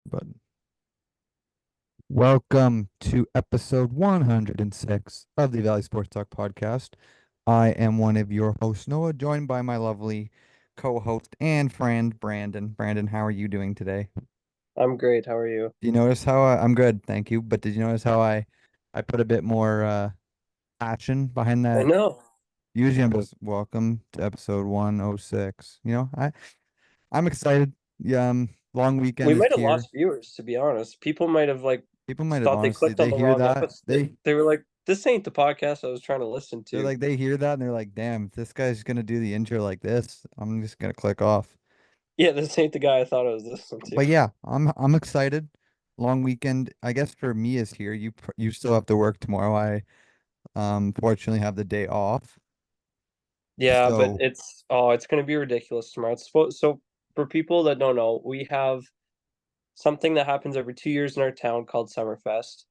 But welcome to episode 106 of the Valley Sports Talk podcast. I am one of your hosts, Noah, joined by my lovely co-host and friend, Brandon. Brandon, how are you doing today? I'm great. How are you? Do you notice how I'm good, thank you. But did you notice how I put a bit more passion behind I that? know. Usually I'm just welcome to episode 106. I'm excited. Yeah, long We weekend is might have here. lost viewers, to be honest. People might have People might have thought they honestly clicked on they the hear wrong that. episode. They were like, "This ain't the podcast I was trying to listen They're to." like they hear that and they're like, damn, if this guy's gonna do the intro like this, I'm just gonna click off. Yeah, this ain't the guy I thought I was listening to. But yeah, I'm excited. Long weekend, I guess for me is here. You still have to work tomorrow. I fortunately have the day off. Yeah, but So it's gonna be ridiculous tomorrow. So for people that don't know, we have something that happens every 2 years in our town called Summerfest.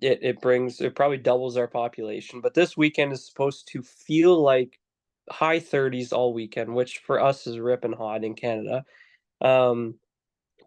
It probably doubles our population, but this weekend is supposed to feel like high 30s all weekend, which for us is ripping hot in Canada. Um,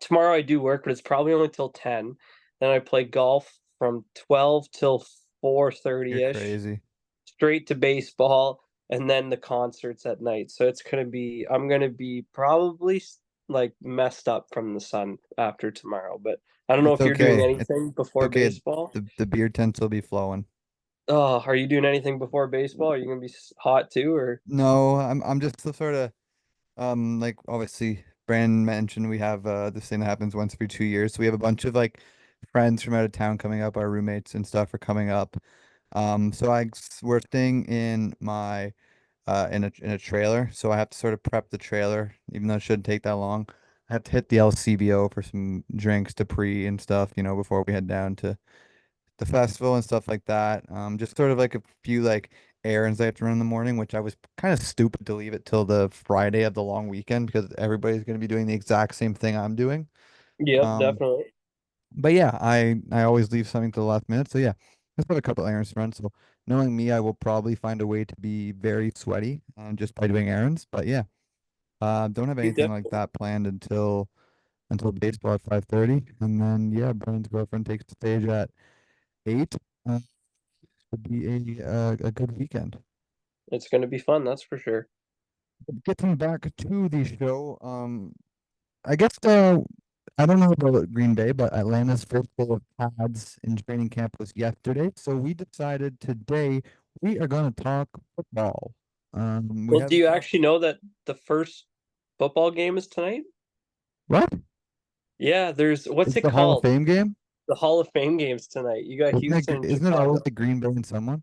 Tomorrow I do work, but it's probably only till 10. Then I play golf from 12 till you're 4:30ish, crazy. straight to baseball, and then the concerts at night. So I'm gonna be probably like messed up from the sun after tomorrow. But I don't know It's if you're doing okay. It's anything before okay. baseball. The beer tents will be flowing. Oh, are you doing anything before baseball? Are you gonna be hot too, or? No, I'm just the sort of like obviously Brandon mentioned we have this thing that happens once every 2 years. So we have a bunch of like friends from out of town coming up, our roommates and stuff are coming up. We're staying in my in a trailer, so I have to sort of prep the trailer, even though it shouldn't take that long. I have to hit the LCBO for some drinks to pre and stuff, before we head down to the festival and stuff like that. Just sort of like a few like errands I have to run in the morning, which I was kind of stupid to leave it till the Friday of the long weekend because everybody's going to be doing the exact same thing I'm doing. Yep, Um, definitely. but yeah, I always leave something to the last minute. So yeah, just have a couple errands to run. So knowing me, I will probably find a way to be very sweaty just by doing errands. But yeah, don't have You anything like definitely that planned until baseball at 5:30, and then yeah, Brian's girlfriend takes the stage at 8. Would be a good weekend. It's gonna be fun, that's for sure. Getting back to the show, I guess I don't know about Green Bay, but Atlanta's first day of pads in training camp was yesterday, so we decided today we are going to talk football. We Well, do haven't you talked. actually know that the first football game is tonight? What? Yeah, there's what's It's it the Hall of called? Fame game? The Hall of Fame games tonight. You got Houston and Isn't it always Chicago. like Green Bay and someone?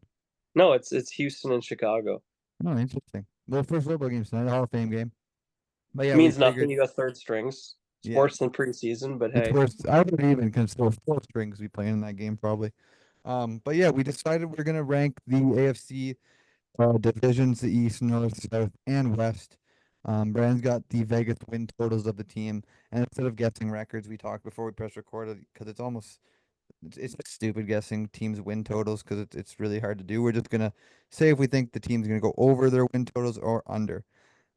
No, it's Houston and Chicago. Oh, interesting. The first football game tonight, the Hall of Fame game. But yeah, we Means nothing. figured, You got third strings. It's yeah, worse than preseason, but it's hey. worse. I would even consider four strings we playing in that game probably. But yeah, we decided we're gonna rank the AFC divisions, the East, North, South, and West. Brand's got the Vegas win totals of the team, and instead of guessing records, we talked before we press record because it's just stupid guessing teams' win totals because it's really hard to do. We're just gonna say if we think the team's gonna go over their win totals or under.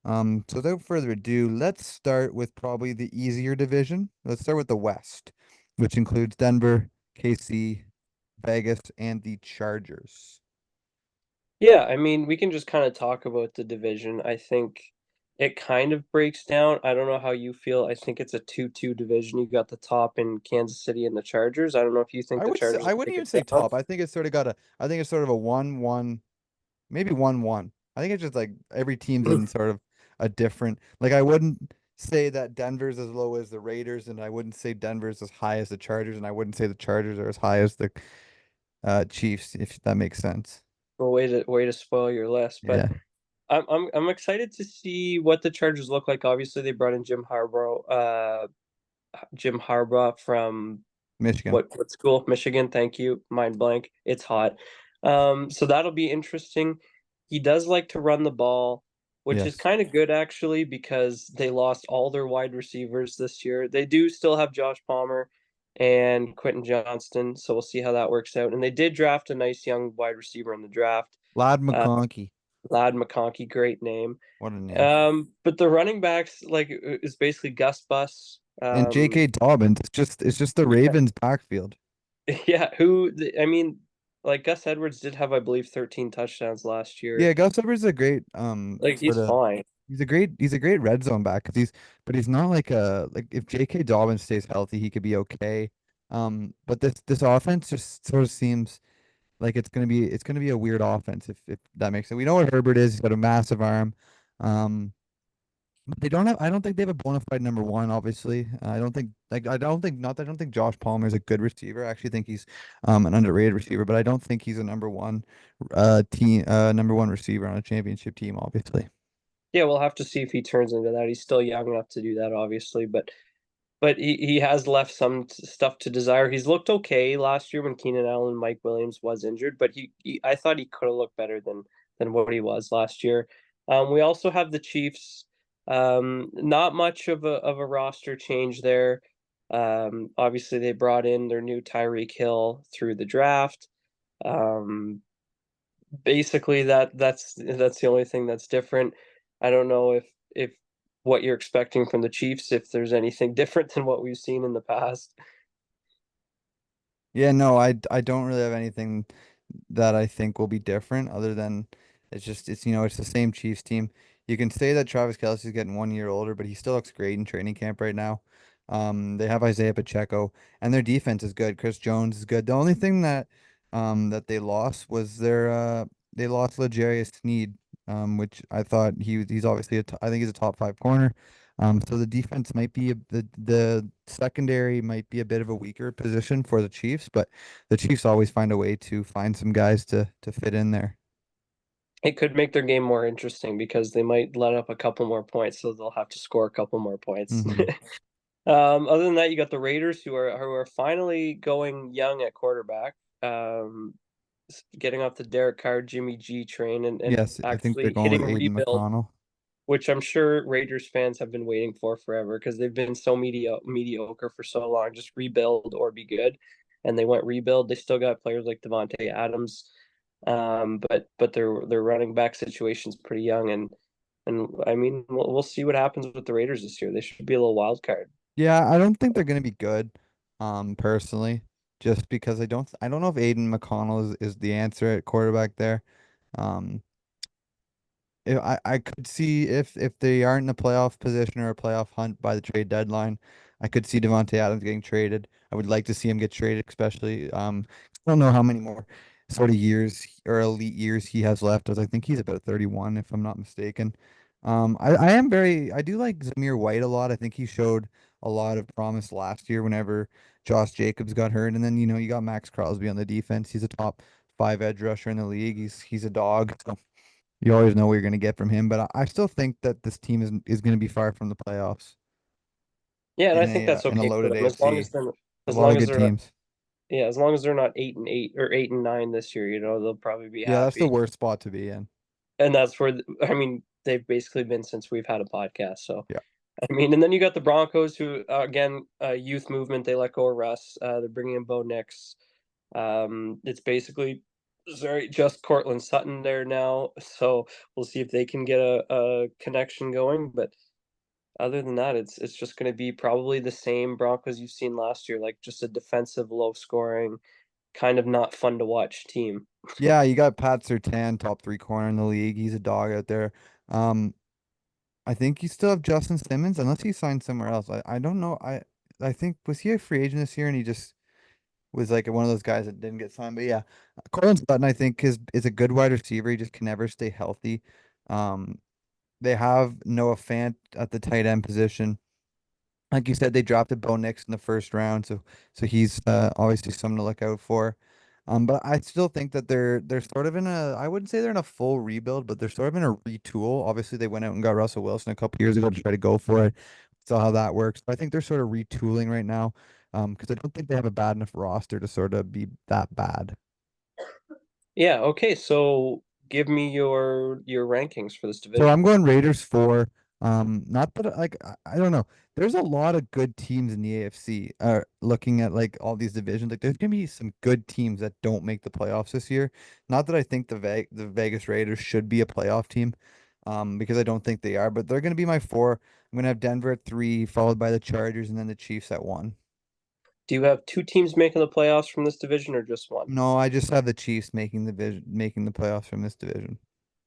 So without further ado, let's start with probably the easier division. Let's start with the West, which includes Denver, KC, Vegas, and the Chargers. Yeah, I mean, we can just kind of talk about the division. I think it kind of breaks down. I don't know how you feel. I think it's a 2-2 division. You got the top in Kansas City and the Chargers. I don't know if you think the Chargers I will wouldn't take even it say down. top. I think it's sort of a 1-1, maybe 1-1. I think it's just like every team's in sort of a different, like I wouldn't say that Denver's as low as the Raiders, and I wouldn't say Denver's as high as the Chargers, and I wouldn't say the Chargers are as high as the Chiefs, if that makes sense. Well, way to spoil your list, but Yeah. I'm excited to see what the Chargers look like. Obviously, they brought in Jim Harbaugh from Michigan. what school? Michigan. Thank you. Mind blank. It's hot. So that'll be interesting. He does like to run the ball, which is Yes. kind of good actually because they lost all their wide receivers this year. They do still have Josh Palmer and Quentin Johnston, so we'll see how that works out. And they did draft a nice young wide receiver in the draft. Lad Uh, McConkey. Lad McConkey, great name. What a name. But the running backs is basically Gus Bus. And J.K. Um, Dobbins, it's just the yeah, Ravens backfield. yeah. I mean, like Gus Edwards did have, I believe, 13 touchdowns last year. Yeah, Gus Edwards is a great Like he's sort of fine. he's a great red zone back because he's not like a like if J.K. Dobbins stays healthy, he could be okay. But this offense just sort of seems like it's gonna be a weird offense if that makes sense. We know what Herbert is. He's got a massive arm. Um, but they don't have. I don't think they have a bona fide number one. Obviously, I don't think like I don't think not. I don't think Josh Palmer is a good receiver. I actually think he's an underrated receiver, but I don't think he's a number one receiver on a championship team. Obviously. Yeah, we'll have to see if he turns into that. He's still young enough to do that, obviously, but he has left some stuff to desire. He's looked okay last year when Keenan Allen and Mike Williams was injured, but I thought he could have looked better than what he was last year. We also have the Chiefs. Not much of a roster change there. Obviously, they brought in their new Tyreek Hill through the draft. Um, Basically, that's the only thing that's different. I don't know if what you're expecting from the Chiefs, if there's anything different than what we've seen in the past. Yeah, no, I don't really have anything that I think will be different other than it's the same Chiefs team. You can say that Travis Kelce's getting 1 year older, but he still looks great in training camp right now. They have Isaiah Pacheco and their defense is good. Chris Jones is good. The only thing that they lost was they lost L'Jarius Sneed, which I thought he's obviously I think he's a top five corner. So the defense might be the secondary might be a bit of a weaker position for the Chiefs, but the Chiefs always find a way to find some guys to fit in there. It could make their game more interesting because they might let up a couple more points, so they'll have to score a couple more points. Hmm. Other than that, you got the Raiders who are finally going young at quarterback, getting off the Derek Carr, Jimmy G train, and Yes, I think they're actually going with hitting Aiden rebuild, McConnell. which I'm sure Raiders fans have been waiting for forever because they've been so mediocre for so long. Just rebuild or be good, and they went rebuild. They still got players like Devontae Adams, but their running back situation's pretty young, and I mean we'll see what happens with the Raiders this year. They should be a little wild card. Yeah, I don't think they're going to be good, personally, just because I don't know if Aiden McConnell is the answer at quarterback there. Um, I could see if they aren't in a playoff position or a playoff hunt by the trade deadline, I could see Devontae Adams getting traded. I would like to see him get traded, especially I don't know how many more sort of years or elite years he has left. As I think he's about 31, if I'm not mistaken. I do like Zamir White a lot. I think he showed a lot of promise last year whenever Josh Jacobs got hurt, and then you got Max Crosby on the defense. He's a top five edge rusher in the league. He's a dog. So you always know what you're going to get from him, but I still think that this team is going to be far from the playoffs Yeah, and I in think a that's in a okay for loaded them as long AFC. as they're A as lot long of as good they're not teams. yeah, as long as they're not 8-8 or 8-9 this year, they'll probably be Yeah, that's the happy. worst spot to be in. And that's where I mean they've basically been since we've had a podcast. So Yeah. I mean, and then you got the Broncos, who again, youth movement. They let go of Russ. They're bringing in Bo Nix. It's basically sorry, just Cortland Sutton there now. So we'll see if they can get a connection going. But other than that, it's just going to be probably the same Broncos you've seen last year, like just a defensive, low scoring, kind of not fun to watch team. Yeah, you got Pat Surtain, top three corner in the league. He's a dog out there. Um, I think you still have Justin Simmons, unless he signed somewhere else. I don't know. I think was he a free agent this year and he just was like one of those guys that didn't get signed. But yeah, Cortland Sutton, I think is a good wide receiver. He just can never stay healthy. Um, they have Noah Fant at the tight end position. Like you said, they drafted Bo Nix in the first round, so he's obviously someone to look out for. But I still think that they're sort of in I wouldn't say they're in a full rebuild, but they're sort of in a retool. Obviously, they went out and got Russell Wilson a couple years ago to try to go for it. Saw how that works. But I think they're sort of retooling right now, because I don't think they have a bad enough roster to sort of be that bad. Yeah. Okay. So give me your rankings for this So I'm division. going Raiders four. Not that like I don't know. There's a lot of good teams in the AFC. Looking at like all these divisions, like there's gonna be some good teams that don't make the playoffs this year. Not that I think the Vegas Raiders should be a playoff team, because I don't think they are. But they're gonna be my four. I'm gonna have Denver at 3, followed by the Chargers, and then the Chiefs at 1. Do you have two teams making the playoffs from this division or just one? No, I just have the Chiefs making the playoffs from this division.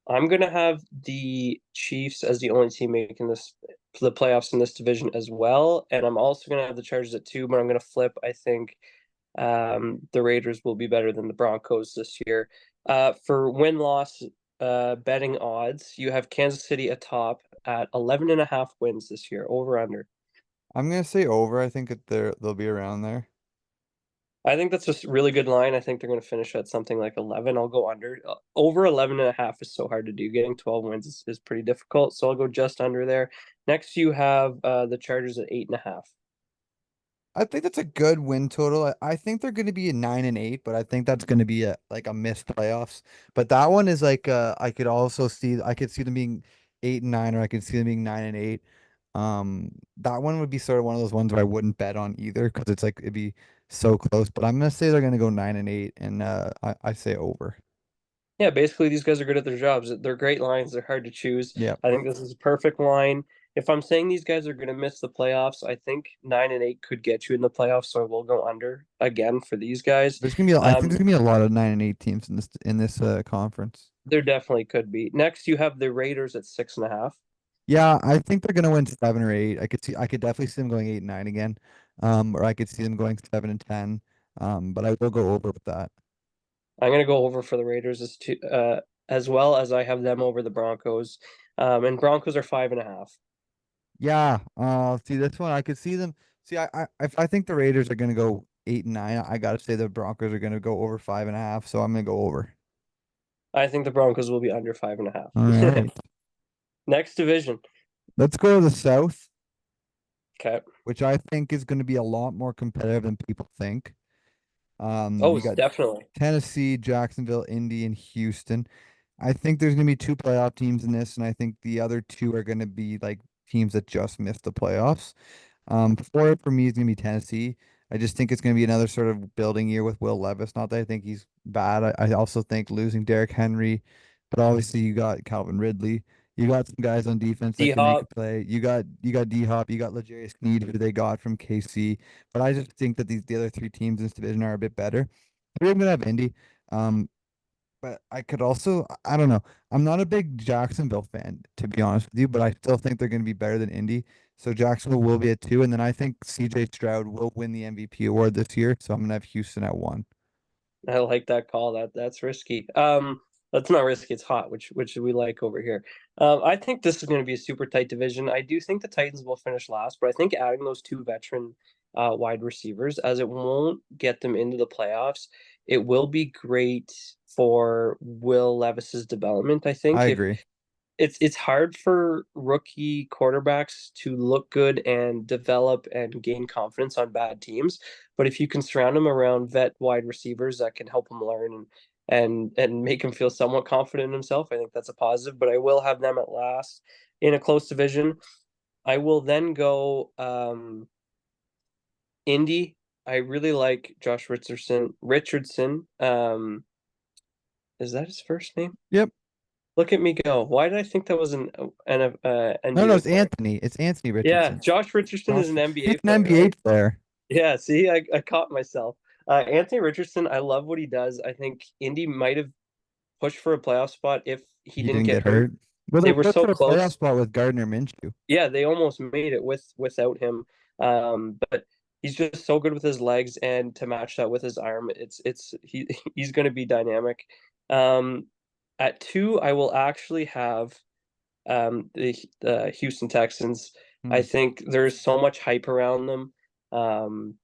I'm gonna have the Chiefs as the only team making the playoffs in this division as well, and I'm also gonna have the Chargers at 2, but I'm gonna flip. I think the Raiders will be better than the Broncos this year. For win-loss betting odds, you have Kansas City atop at 11.5 wins this year, over under. I'm gonna say over. I think they'll be around there. I think that's just a really good line. I think they're going to finish at something like 11. I'll go under. Over 11.5 is so hard to do. Getting 12 wins is pretty difficult. So I'll go just under there. Next, you have the Chargers at 8.5. I think that's a good win total. I think they're going to be a 9-8, but I think that's going to be a missed playoffs. But that one is like I could see them being 8-9, or I could see them being 9-8. That one would be sort of one of those ones where I wouldn't bet on either because it's like it'd be so close. But I'm gonna say they're gonna go 9-8, and I say over. Yeah, basically, these guys are good at their jobs. They're great lines. They're hard to choose. Yeah, I think this is a perfect line. If I'm saying these guys are going to miss the playoffs, I think 9-8 could get you in the playoffs. So I will go under again for these guys. I think Um, there's gonna be a lot of 9-8 teams in this conference. there definitely could be. Next, you have the Raiders at 6.5. Yeah, I think they're gonna win 7 or 8. I could definitely see them going 8-9 again. Or I could see them going 7-10. But I will go over with that. I'm gonna go over for the Raiders as well as I have them over the Broncos. And Broncos are 5.5. Yeah, see this one, I could see them. See, I think the Raiders are gonna go 8-9. I gotta say the Broncos are gonna go over 5.5, so I'm gonna go over. I think the Broncos will be under 5.5. All right, Next division. let's go to the South, Okay. which I think is gonna be a lot more competitive than people think. Oh, You it's got definitely. Tennessee, Jacksonville, Indy, and Houston. I think there's gonna be two playoff teams in this, and I think the other two are gonna be like teams that just missed the playoffs. Four for me is gonna be Tennessee. I just think it's gonna be another sort of building year with Will Levis. Not that I think he's bad. I also think losing Derrick Henry, but obviously you got Calvin Ridley. You got some guys on defense that D can make a Hop. play. You got D Hop. You got L'Jarius Sneed, who they got from KC. But I just think that the other three teams in this division are a bit better. Three, I'm gonna have Indy. Um, but I could also, I don't know. I'm not a big Jacksonville fan, to be honest with you, but I still think they're going to be better than Indy. So Jacksonville will be at 2, and then I think CJ Stroud will win the MVP award this year. So I'm going to have Houston at 1. I like that call. That's risky. That's not risky. It's hot, which we like over here. I think this is going to be a super tight division. I do think the Titans will finish last, but I think adding those two veteran wide receivers, as it won't get them into the playoffs, it will be great for Will Levis's development. I I think if agree. it's hard for rookie quarterbacks to look good and develop and gain confidence on bad teams. But if you can surround them around vet wide receivers that can help him learn and make him feel somewhat confident in himself, I think that's a positive. But I will have them at last in a close division. I will then go Indy. I really like Josh Richardson. Is that his first name? Yep. Look at me go. Why did I think that was an No, no, NBA player? It's Anthony Yeah, Richardson. Josh Richardson is Josh, an he's NBA an player, NBA right? player. Yeah, see, I caught myself. Anthony Richardson, I love what he does. I think Indy might have pushed for a playoff spot if he He didn't didn't get get hurt. hurt. Well, They they were put so for a playoff close. spot with Gardner Minshew. Yeah, they almost made it without him. But he's just so good with his legs, and to match that with his arm, he's going to be dynamic. Um, at 2, I will actually have the Houston Texans. I Hmm. think there's so much hype around them. Um,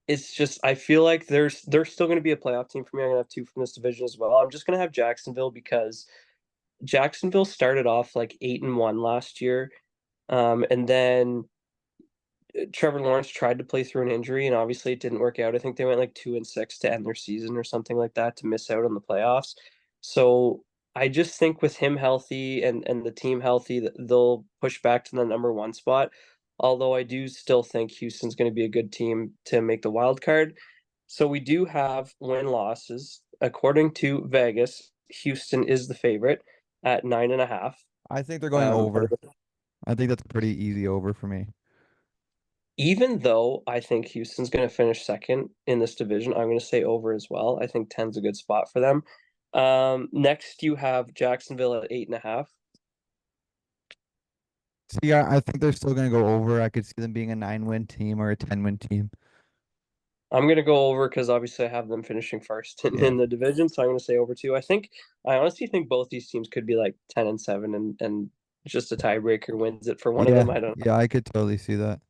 it's just I feel like they're still going to be a playoff team for me. I'm gonna have 2 from this division as well. I'm just gonna have Jacksonville because Jacksonville started off like 8-1 last year, and then Trevor Lawrence tried to play through an injury, and obviously it didn't work out. I think they went like 2-6 to end their season or something like that to miss out on the playoffs. So I just think with him healthy and the team healthy, they'll push back to the number 1 spot. Although I do still think Houston's going to be a good team to make the wild card. So we do have win losses. According to Vegas, Houston is the favorite at 9.5. I think they're going Um, over. I think that's a pretty easy over for me. Even though I think Houston's going to finish second in this division, I'm going to say over as well. I think 10's a good spot for them. Next, you have Jacksonville at 8.5. See, I think they're still gonna go over. I could see them being a 9-win team or a 10-win team. I'm going to go over because obviously I have them finishing first Yeah. in the division, so I'm going to say over too. I honestly think both these teams could be like 10-7, and just a tiebreaker wins it for one of Yeah. them. I don't Yeah, I could totally see that.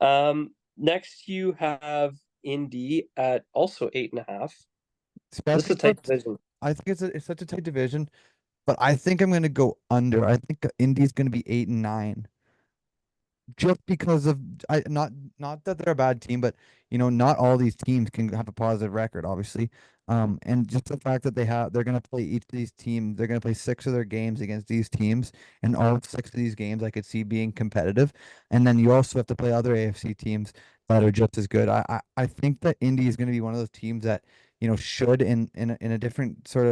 know. Next you have Indy at also 8.5. See, I This is a think tight that's division. I think it's such a tight division, but I think I'm gonna go under. I think Indy's gonna be 8 and 9. Just because of I not that they're a bad team, but not all these teams can have a positive record, obviously. And just the fact that they're gonna play each of these teams, they're gonna play 6 of their games against these teams, and all 6 of these games I could see being competitive. And then you also have to play other AFC teams that are just as good. I think that Indy is gonna be one of those teams that, should in a different sort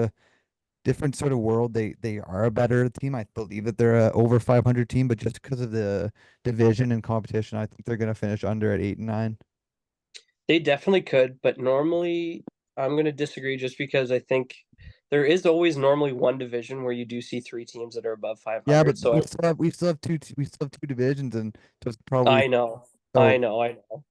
of world, they are a better team. I believe that they're a over 500 team, but just because of the division and competition, I think they're gonna finish under at 8 and 9. They definitely could, but normally I'm going to disagree just because I think there is always normally one division where you do see three teams that are above Yeah, but 500. So we still have two divisions, and just probably I know, I so. know, I know,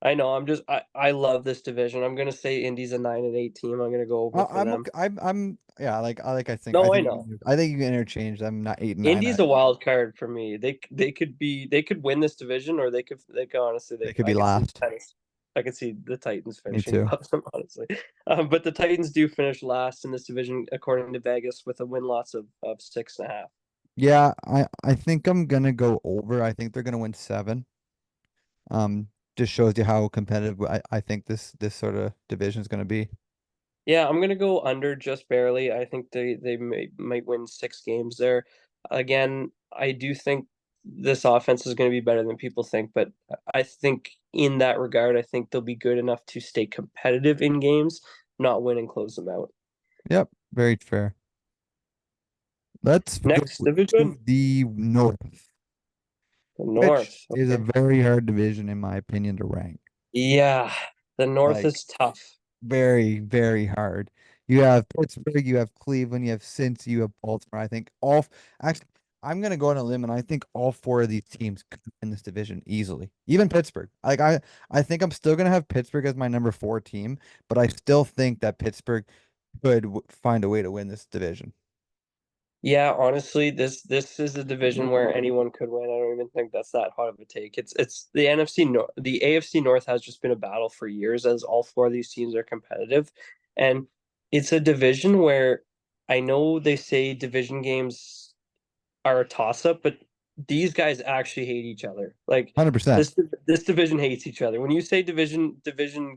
I know. I love this division. I'm going to say Indy's a 9-8 team. I'm going to go over for I'm them. okay. I'm yeah. I think No, I know. you can interchange them. Not 8 and 9. Indy's a wild card for me. They could win this division, or they could honestly They could be I could see last. tennis. I could see the Titans Me finishing too. above them, honestly. But the Titans do finish last in this division according to Vegas with a win loss of 6.5. Yeah, I think I'm gonna go over. I think they're gonna win 7. Just shows you how competitive I think this sort of division is gonna be. Yeah, I'm gonna go under just barely. I think they might win 6 games there. Again, I do think this offense is going to be better than people think, but I think in that regard, I think they'll be good enough to stay competitive in games, not win and close them out. Yep, very fair. Let's go Next division, to the North, the which North. is a Okay. very hard division in my opinion to rank. Yeah, the North Like is tough. very, very hard. You have Pittsburgh, you have Cleveland, you have Cincy, you have Baltimore. I think actually, I'm gonna go on a limb, and I think all 4 of these teams could win this division easily. Even Pittsburgh. I think I'm still gonna have Pittsburgh as my number 4 team, but I still think that Pittsburgh could find a way to win this division. Yeah, honestly, this is a division where anyone could win. I don't even think that's that hot of a take. It's the NFC North, the AFC North has just been a battle for years as all four of these teams are competitive, and it's a division where I know they say division games are a toss up, but these guys actually hate each other. Like 100%. this division hates each other. When you say division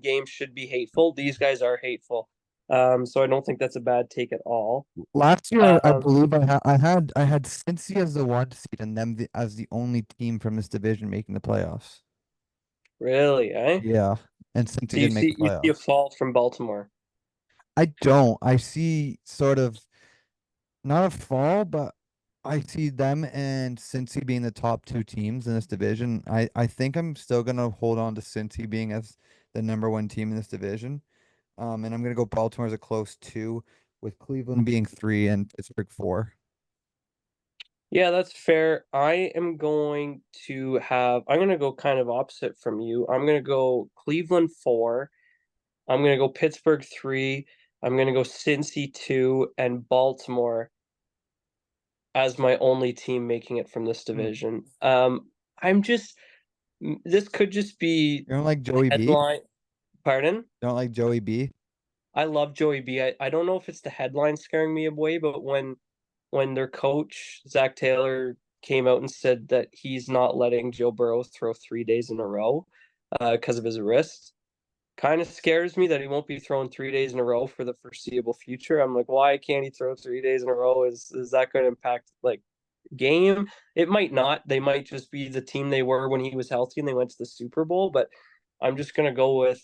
games should be hateful, these guys are hateful. So I don't think that's a bad take at all. Last year, I Um, believe I had Cincy as the 1 seed and them as the only team from this division making the playoffs. Really, eh? Yeah, and Cincy So didn't make the you see a playoffs. fall from Baltimore. I don't. I see sort of not a fall, but I see them and Cincy being the top 2 teams in this division. I think I'm still gonna hold on to Cincy being as the number 1 team in this division. And I'm gonna go Baltimore as a close 2, with Cleveland being 3 and Pittsburgh 4. Yeah, that's fair. I'm gonna go kind of opposite from you. I'm gonna go Cleveland 4. I'm gonna go Pittsburgh 3. I'm gonna go Cincy 2 and Baltimore as my only team making it from this Hmm. division. I'm just this could just be You don't like Joey B? headline. Pardon? Don't like Joey B? I love Joey B. I don't know if it's the headline scaring me away, but when their coach Zach Taylor came out and said that he's not letting Joe Burrow throw 3 days in a row because of his wrist, kind of scares me that he won't be throwing 3 days in a row for the foreseeable future. I'm like, why can't he throw 3 days in a row? Is that going to impact like game? It might not. They might just be the team they were when he was healthy and they went to the Super Bowl. But I'm just going to go with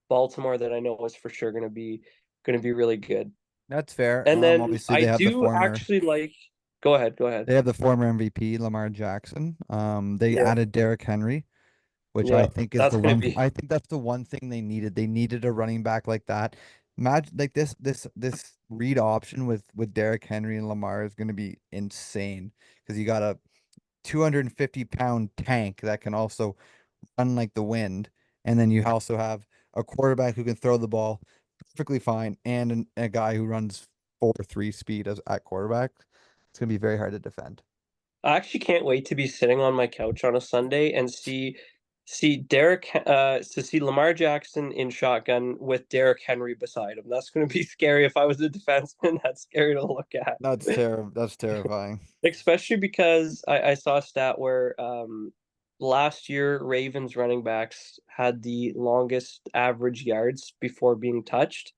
Baltimore that I know is for sure going to be really good. That's fair. And then Obviously I they have the do former. actually like. Go ahead. Go ahead. They have the former MVP Lamar Jackson. They Yeah. added Derrick Henry, which I Yeah. think is That's the gonna one. be I think that's the one thing they needed. They needed a running back like that. Imagine like this read option with Derrick Henry and Lamar is going to be insane because you got a 250-pound tank that can also run like the wind, and then you also have a quarterback who can throw the ball perfectly fine, and a guy who runs 4.3 speed as at quarterback. It's gonna be very hard to defend. I actually can't wait to be sitting on my couch on a Sunday and see to see Lamar Jackson in shotgun with Derrick Henry beside him. That's gonna be scary if I was a defenseman. That's scary to look at. That's terrible. That's terrifying. Especially because I saw a stat where last year Ravens running backs had the longest average yards before being touched.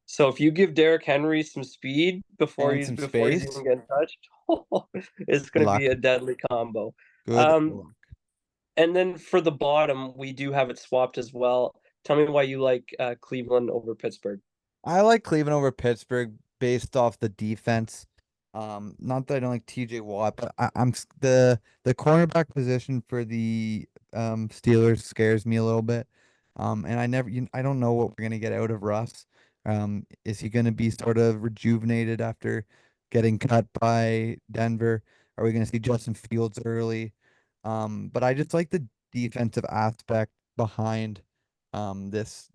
So if you give Derrick Henry some speed And some before he's even space. getting touched, it's Good going to be luck. a deadly combo. Good Um, luck. and then for the bottom, we do have it swapped as well. Tell me why you like Cleveland over Pittsburgh. I like Cleveland over Pittsburgh based off the defense. Not that I don't like TJ Watt, but the cornerback position for the Steelers scares me a little bit. And I don't know what we're gonna get out of Russ. Is he gonna be sort of rejuvenated after getting cut by Denver? Are we gonna see Justin Fields early? But I just like the defensive aspect behind this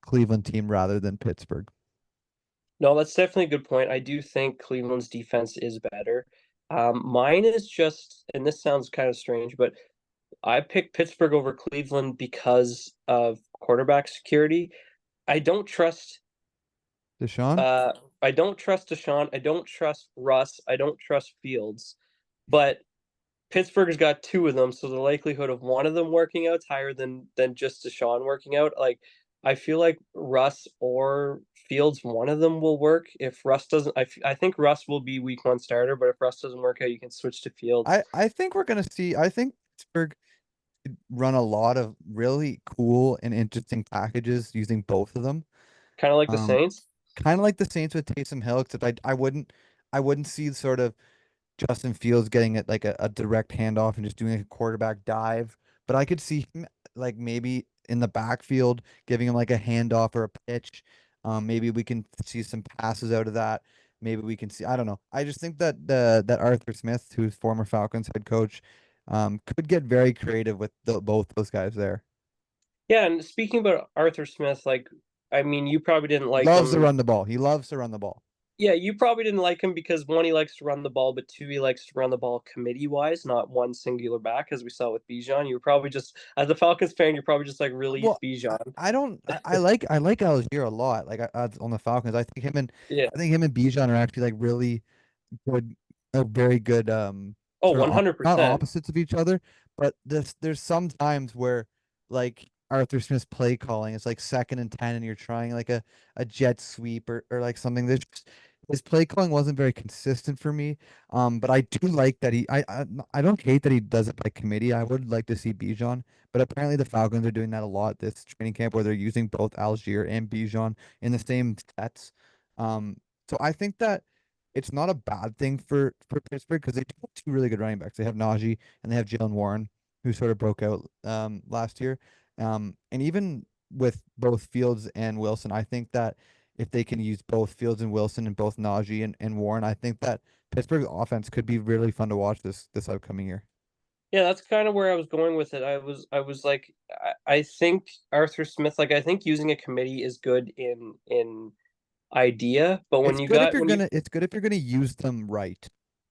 Cleveland team rather than Pittsburgh. No, that's definitely a good point. I do think Cleveland's defense is better. Mine is just, and this sounds kind of strange, but I picked Pittsburgh over Cleveland because of quarterback security. I don't trust Deshaun? uh I don't trust Deshaun, I don't trust Russ, I don't trust Fields. But Pittsburgh's got two of them, so the likelihood of one of them working out is higher than just Deshaun working out. Like I feel like Russ or Fields, one of them will work. If Russ doesn't, I think Russ will be week one starter, but if Russ doesn't work out, you can switch to Fields. I think we're gonna see. I think Pittsburgh could run a lot of really cool and interesting packages using both of them. Kind of like the Um, Saints. kind of like the Saints with Taysom Hill, except I wouldn't see sort of Justin Fields getting it like a direct handoff and just doing like a quarterback dive. But I could see him like maybe in the backfield giving him like a handoff or a pitch. Maybe we can see some passes out of that. Maybe we can see, I don't know. I just think that that Arthur Smith, who's former Falcons head coach, could get very creative with both those guys there. Yeah, and speaking about Arthur Smith, like, I mean, you probably didn't He like loves to him. run the ball. He loves to run the ball. Yeah, you probably didn't like him because one, he likes to run the ball, but two, he likes to run the ball committee wise, not one singular back, as we saw with Bijan. You were probably just, as a Falcons fan, you're probably just like, release Well, Bijan. I don't. I like Algier a lot. Like on the Falcons, Yeah. I think him and Bijan are actually like really good, very good. Oh, Sort of not 100%. opposites of each other, but there's some times where like Arthur Smith's play calling is like 2nd and 10, and you're trying like a jet sweep or like something. His play calling wasn't very consistent for me. But I do like that I don't hate that he does it by committee. I would like to see Bijan, but apparently the Falcons are doing that a lot this training camp where they're using both Algier and Bijan in the same sets. So I think that it's not a bad thing for Pittsburgh because they do have two really good running backs. They have Najee and they have Jalen Warren, who sort of broke out last year. And even with both Fields and Wilson, I think that if they can use both Fields and Wilson and both Najee and Warren, I think that Pittsburgh's offense could be really fun to watch this upcoming year. Yeah, that's kind of where I was going with it. I was like, I think Arthur Smith, like, I think using a committee is good in idea, but It's good if you're gonna use them right.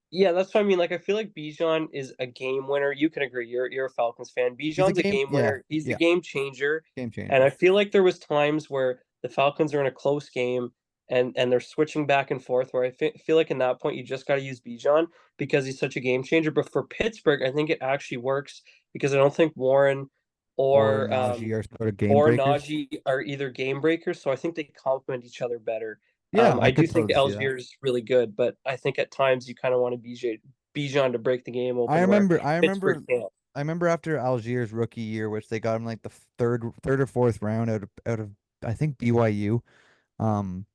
yeah, that's what I mean. Like, I feel like Bijan is a game winner. You can agree. You're a Falcons fan. He's a Bijan's a game, game yeah, winner. He's the yeah, game changer. game And I changer. feel like there was times where the Falcons are in a close game and they're switching back and forth. Where feel like in that point you just got to use Bijan because he's such a game changer. But for Pittsburgh, I think it actually works because I don't think Warren Or or Najee are sort of game or breakers. Najee are either game breakers, so I think they complement each other better. Yeah, I I do could think totally see that. Algier is really good, but I think at times you kind of want to Bijan to break the game I open where remember, I Pittsburgh remember, can't. I remember after Algiers rookie year, which they got him like the third or fourth round out of I think BYU. Um,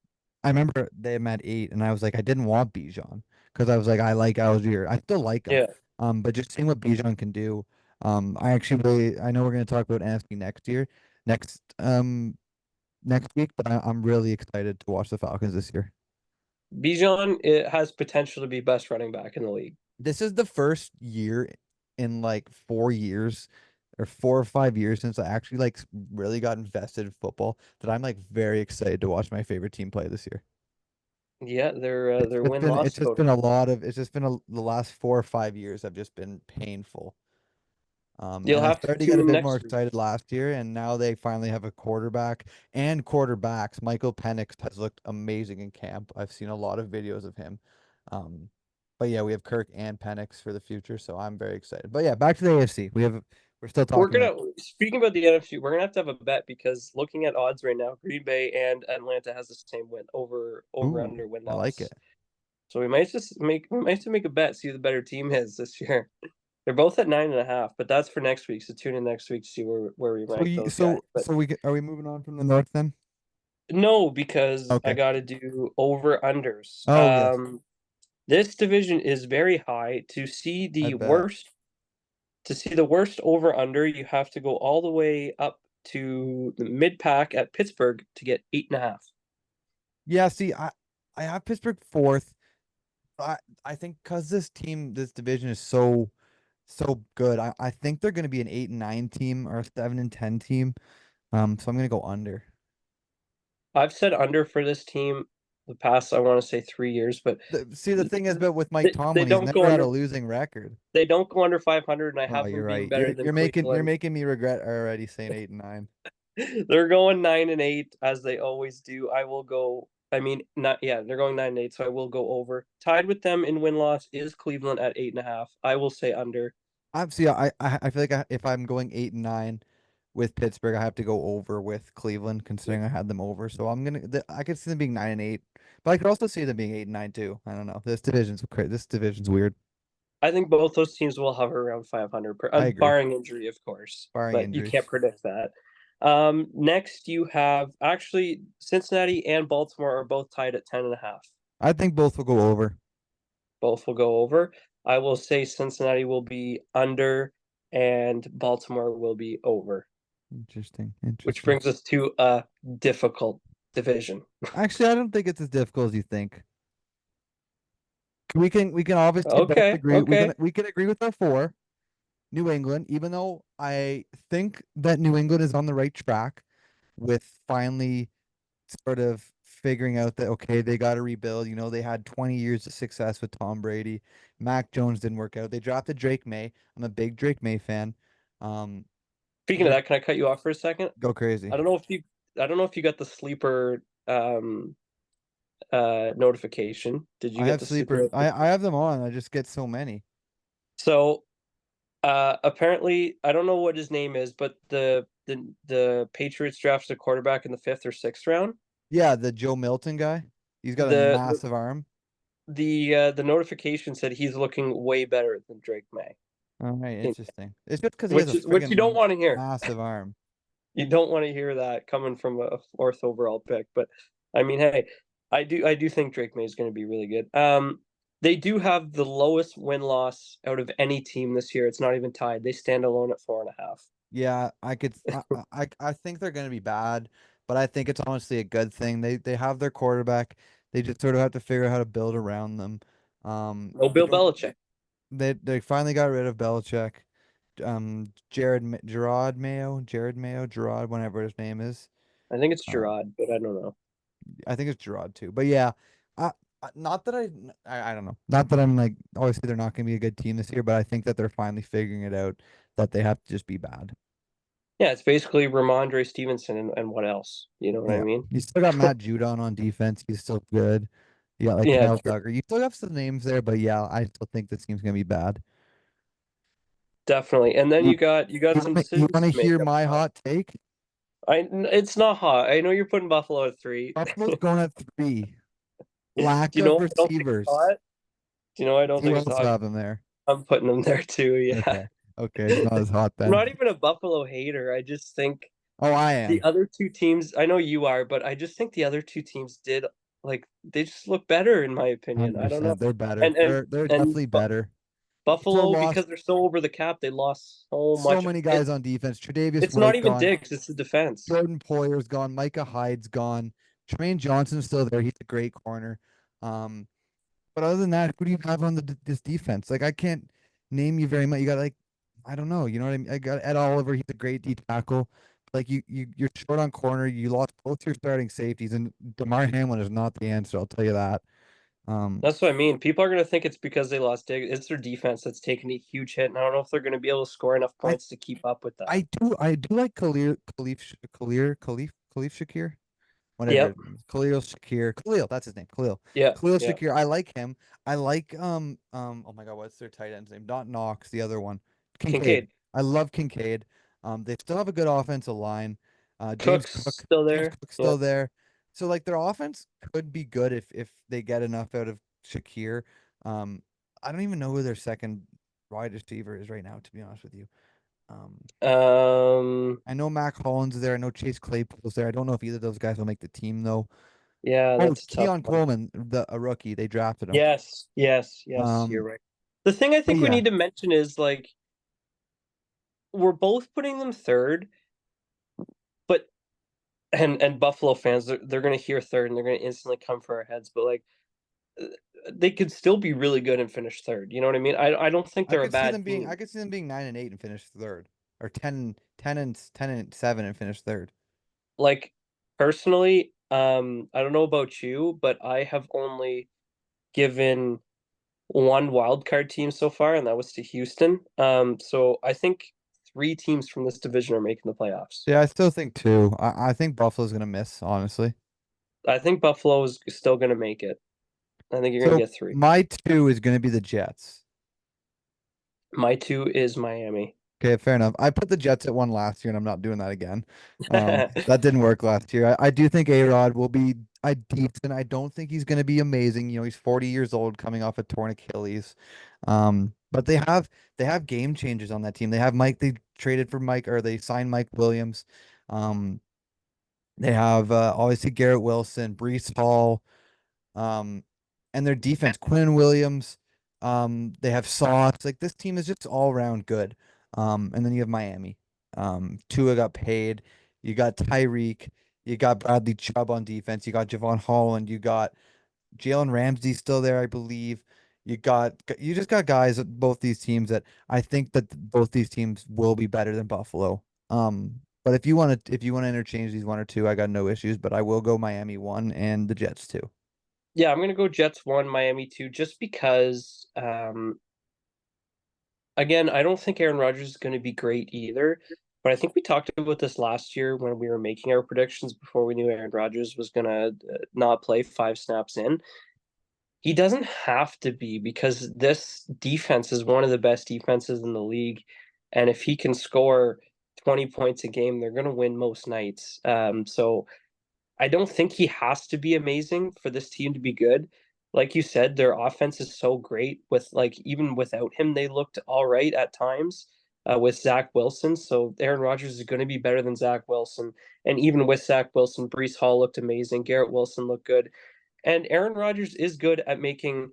I remember they had him at 8, and I was like, I didn't want Bijan, because I was like, I like Algier. I still like him. Yeah. But just seeing what Bijan can do, I actually really, I know we're gonna talk about NFC next next week, but I'm really excited to watch the Falcons this year. Bijan, it has potential to be best running back in the league. This is the first year in like 4 years or 4 or 5 years since I actually like really got invested in football that I'm like very excited to watch my favorite team play this year. Yeah, their It's win-loss just been total. a lot of it's just been the last 4 or 5 years have just been painful. You'll And I have to started to get tune a in bit more next week. excited last year, and now they finally have a quarterback and quarterbacks. Michael Penix has looked amazing in camp. I've seen a lot of videos of him. Um, but yeah, we have Kirk and Penix for the future, so I'm very excited. But yeah, back to the AFC. We're still We're talking about. gonna Speaking about the NFC, we're gonna have to have a bet because looking at odds right now, Green Bay and Atlanta has the same win over Ooh, under win I like loss. it. So we might have to make a bet, see who the better team is this year. They're both at 9.5, but that's for next week. So tune in next week to see where we So rank you those guys. But are we moving on from the north then? no, because I Okay. got to do over unders. Oh yes, This division is very high. I bet. To see the worst over under, you have to go all the way up to the mid pack at Pittsburgh to get 8.5. Yeah, see, I have Pittsburgh fourth. I think because this division is so good. I think they're going to be an 8 and 9 team or a 7 and 10 team. So I'm going to go under. I've said under for this team the past, I want to say 3 years, but See, the thing is, but with Mike they Tomlin, he's don't go never had a under. losing record. They don't go under 500, and I Oh, have them you're being right. better than You're Cleveland. making me regret already saying 8 and 9. They're going 9-8 as they always do. I will go. I mean, not yeah, they're going 9-8, so I will go over. Tied with them in win loss is Cleveland at 8.5. I will say under. I'm see. I feel like if I'm going 8 and 9 with Pittsburgh, I have to go over with Cleveland, considering I had them over. So I could see them being 9 and 8, but I could also see them being 8 and 9 too. I don't know. This division's crazy. This division's weird. I think both those teams will hover around 500, I agree, barring injury, of course, barring but you can't injuries. predict that. Next, you have actually Cincinnati and Baltimore are both tied at 10.5. I think both will go over. Both will go over. I will say Cincinnati will be under and Baltimore will be over, Interesting, which interesting. brings us to a difficult division. Actually, I don't think it's as difficult as you think. We can obviously both Okay, agree. okay. We can agree with our four. New England, even though I think that New England is on the right track with finally sort of figuring out that okay, they got to rebuild. They had 20 years of success with Tom Brady. Mac Jones didn't work out. They drafted Drake May. I'm a big Drake May fan. Um, Speaking of they're that, can I cut you off for a second? go crazy. I don't know if you I don't know if you got the sleeper notification. Did you I get have the sleeper sleeper. I notification? have them on. I just get so many. So apparently I don't know what his name is, but the Patriots drafted a quarterback in the fifth or sixth round. Yeah, the Joe Milton guy. He's got a The massive arm. the notification said he's looking way better than Drake May. All right, In- interesting. It's just because he has a which you don't friggin' want to hear. massive arm. You don't want to hear that coming from a fourth overall pick. But I mean, hey, I do think Drake May is going to be really good. They do have the lowest win loss out of any team this year. It's not even tied. They stand alone at 4.5. Yeah, I think they're gonna be bad, but I think it's honestly a good thing. They have their quarterback. They just sort of have to figure out how to build around them. No They Bill don't Belichick. they finally got rid of Belichick. Jared Mayo, Gerard, whatever his name is. I think it's Um, Gerard, but I don't know. I think it's Gerard too. But yeah, I, not that I don't know. Not that I'm like obviously they're not gonna be a good team this year, but I think that they're finally figuring it out that they have to just be bad. Yeah, it's basically Ramondre Stevenson and what else? You know what I Yeah. mean? You still got Matt Judon on defense. He's still good. You got like Yeah, Kyle Duggar. You still have some names there, but yeah, I still think this team's gonna be bad. definitely. And then You you got some you decisions want to to make hear up my top. hot take? It's not hot. I know you're putting Buffalo at three. Buffalo's going at 3. Do Lack you of know I don't think it's receivers. hot? Do you know I don't You think it's also hot? have them there. I'm putting them there too. Yeah. Okay. Okay, it's not as hot I'm then. not even a Buffalo hater. I just think Oh, I the am. other two teams, I know you are, but I just think the other two teams did like they just look better in my opinion. I don't know. 100%. They're better. And and They're and definitely better. Also Buffalo, lost because they're so over the cap, they lost so so much. many guys on defense. Tre'Davious It's not White even gone. Diggs, it's the defense. Jordan Poyer's gone. Micah Hyde's gone. Tremaine Johnson's still there. He's a great corner. Um, but other than that, who do you have on this defense? Like I can't name you very much. You got like I don't know. You know what I mean? I got Ed Oliver. He's a great D tackle. Like you're short on corner. You lost both your starting safeties, and Damar Hamlin is not the answer. I'll tell you that. Um, That's what I mean. People are gonna think it's because they lost Diggs. It's their defense that's taken a huge hit, and I don't know if they're gonna be able to score enough I points to keep up with that. I do like Khalif Shakir. Whatever Yep. his name is. Khalil, that's his name. Yeah. Khalil Yeah. Shakir. I like him. I like oh my God, what's their tight end's name? Not Knox, the other one. Kincaid. Kincaid. I love Kincaid. They still have a good offensive line. Cook's still James there. Cook's Yeah. still there. So like their offense could be good if they get enough out of Shakir. Um, I don't even know who their second wide receiver is right now, to be honest with you. Um, Um. I know Mac Hollins is there. I know Chase Claypool's there. I don't know if either of those guys will make the team though. Yeah, Oh, that's a tough Keon one. Coleman, a rookie. They drafted him. Yes. Yes. Yes. You're Um, right. The thing I but think we yeah, need to mention is like we're both putting them third, but and Buffalo fans they're gonna hear third and they're gonna instantly come for our heads. But like uh, they could still be really good and finish third. You know what I mean? I don't think they're a bad I team. could see them being 9-8 and finish third, or 10-7 and finish third. Like personally, I don't know about you, but I have only given one wild card team so far, and that was to Houston. So I think three teams from this division are making the playoffs. Yeah, I still think two. I think Buffalo's gonna miss, honestly. I think Buffalo is still going to make it. I think you're going to So get three. my two is gonna be the Jets. My two is Miami. Okay, fair enough. I put the Jets at one last year, and I'm not doing that again. That didn't work last year. I do think A-Rod will be a decent. I don't think he's going to be amazing. You know, he's 40 years old, coming off a torn Achilles. But they have game changers on that team. They have Mike. They traded for Mike, or they signed Mike Williams. Um, they have obviously Garrett Wilson, Brees Hall. Um, and their defense, Quinn Williams, they have Sauce. Like this team is just all around good. And then you have Miami. Tua got paid. You got Tyreek. You got Bradley Chubb on defense. You got Javon Holland. You got Jalen Ramsey still there, I believe. You just got guys at both these teams that I think that both these teams will be better than Buffalo. But if you want to interchange these one or two, I got no issues. But I will go Miami one and the Jets two. Yeah, I'm going to go Jets one, Miami two, just because, again, I don't think Aaron Rodgers is going to be great either. But I think we talked about this last year when we were making our predictions before we knew Aaron Rodgers was going to not play 5 snaps in. He doesn't have to be because this defense is one of the best defenses in the league. And if he can score 20 points a game, they're going to win most nights. So I don't think he has to be amazing for this team to be good. Like you said, their offense is so great with like even without him, they looked all right at times with Zach Wilson. So Aaron Rodgers is going to be better than Zach Wilson. And even with Zach Wilson, Brees Hall looked amazing. Garrett Wilson looked good. And Aaron Rodgers is good at making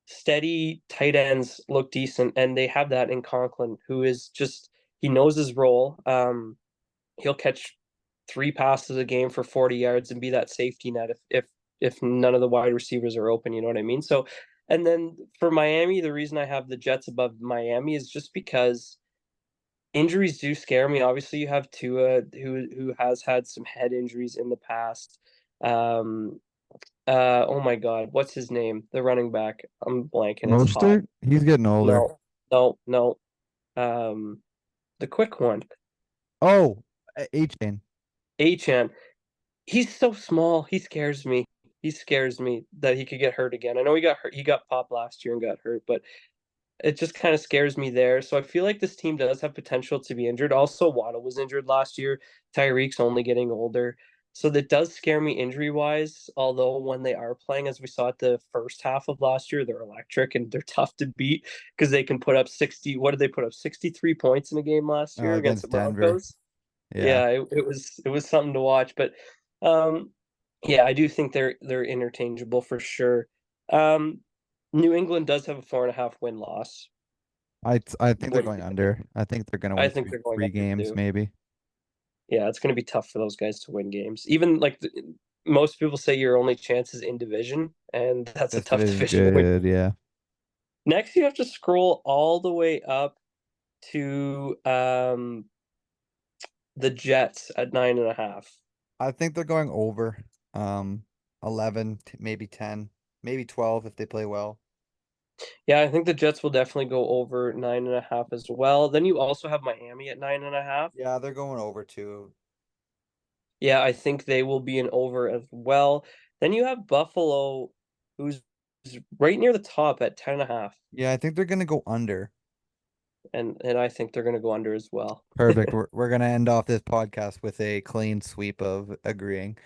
steady tight ends look decent. And they have that in Conklin, who is just, he knows his role. He'll catch 3 passes a game for 40 yards and be that safety net if none of the wide receivers are open, you know what I mean? So and then for Miami, the reason I have the Jets above Miami is just because injuries do scare me. Obviously, you have Tua who has had some head injuries in the past. Um oh my God, what's his name? The running back. I'm blanking. It's hot. Mostert, he's getting older. No, no, no. Um the quick one. Oh, A-Chain. Achan. He's so small. He scares me. He scares me that he could get hurt again. I know he got hurt. He got popped last year and got hurt, but it just kind of scares me there. So I feel like this team does have potential to be injured. Also, Waddle was injured last year. Tyreek's only getting older. So that does scare me injury wise. Although when they are playing, as we saw at the first half of last year, they're electric and they're tough to beat because they can put up 60. What did they put up? 63 points in a game last year against the Against Denver. Broncos. Yeah. Yeah, it was something to watch. But um Yeah, I do think they're interchangeable for sure. Um, New England does have a 4.5 win loss. I think they're What do going you think? under. I think they're gonna I win think they're going three under games too. maybe. Yeah, it's going to be tough for those guys to win games. Even like most people say, your only chance is in division, and that's a This tough division's division to win. good, yeah. Next, you have to scroll all the way up to the Jets at 9.5. I think they're going over. Um, 11, maybe 10, maybe 12 if they play well. Yeah, I think the Jets will definitely go over 9.5 as well. Then you also have Miami at 9.5. Yeah, they're going over too. Yeah, I think they will be an over as well. Then you have Buffalo, who's right near the top at 10.5, Yeah, I think they're gonna go under. and I think they're going to go under as well. Perfect. We're gonna end off this podcast with a clean sweep of agreeing.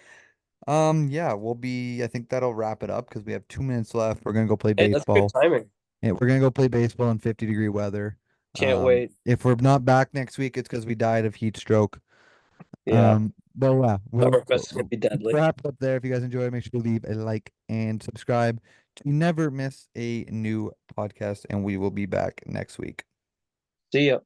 Yeah, I think that'll wrap it up because we have 2 minutes left. We're gonna go play Hey, that's good baseball. timing. Yeah, we're gonna go play baseball in 50-degree weather. Can't wait. If we're not back next week, it's because we died of heat stroke. Yeah, But yeah, Summerfest is going to be we'll deadly. wrap it up there. If you guys enjoyed, make sure to leave a like and subscribe to never miss a new podcast, and we will be back next week. See ya.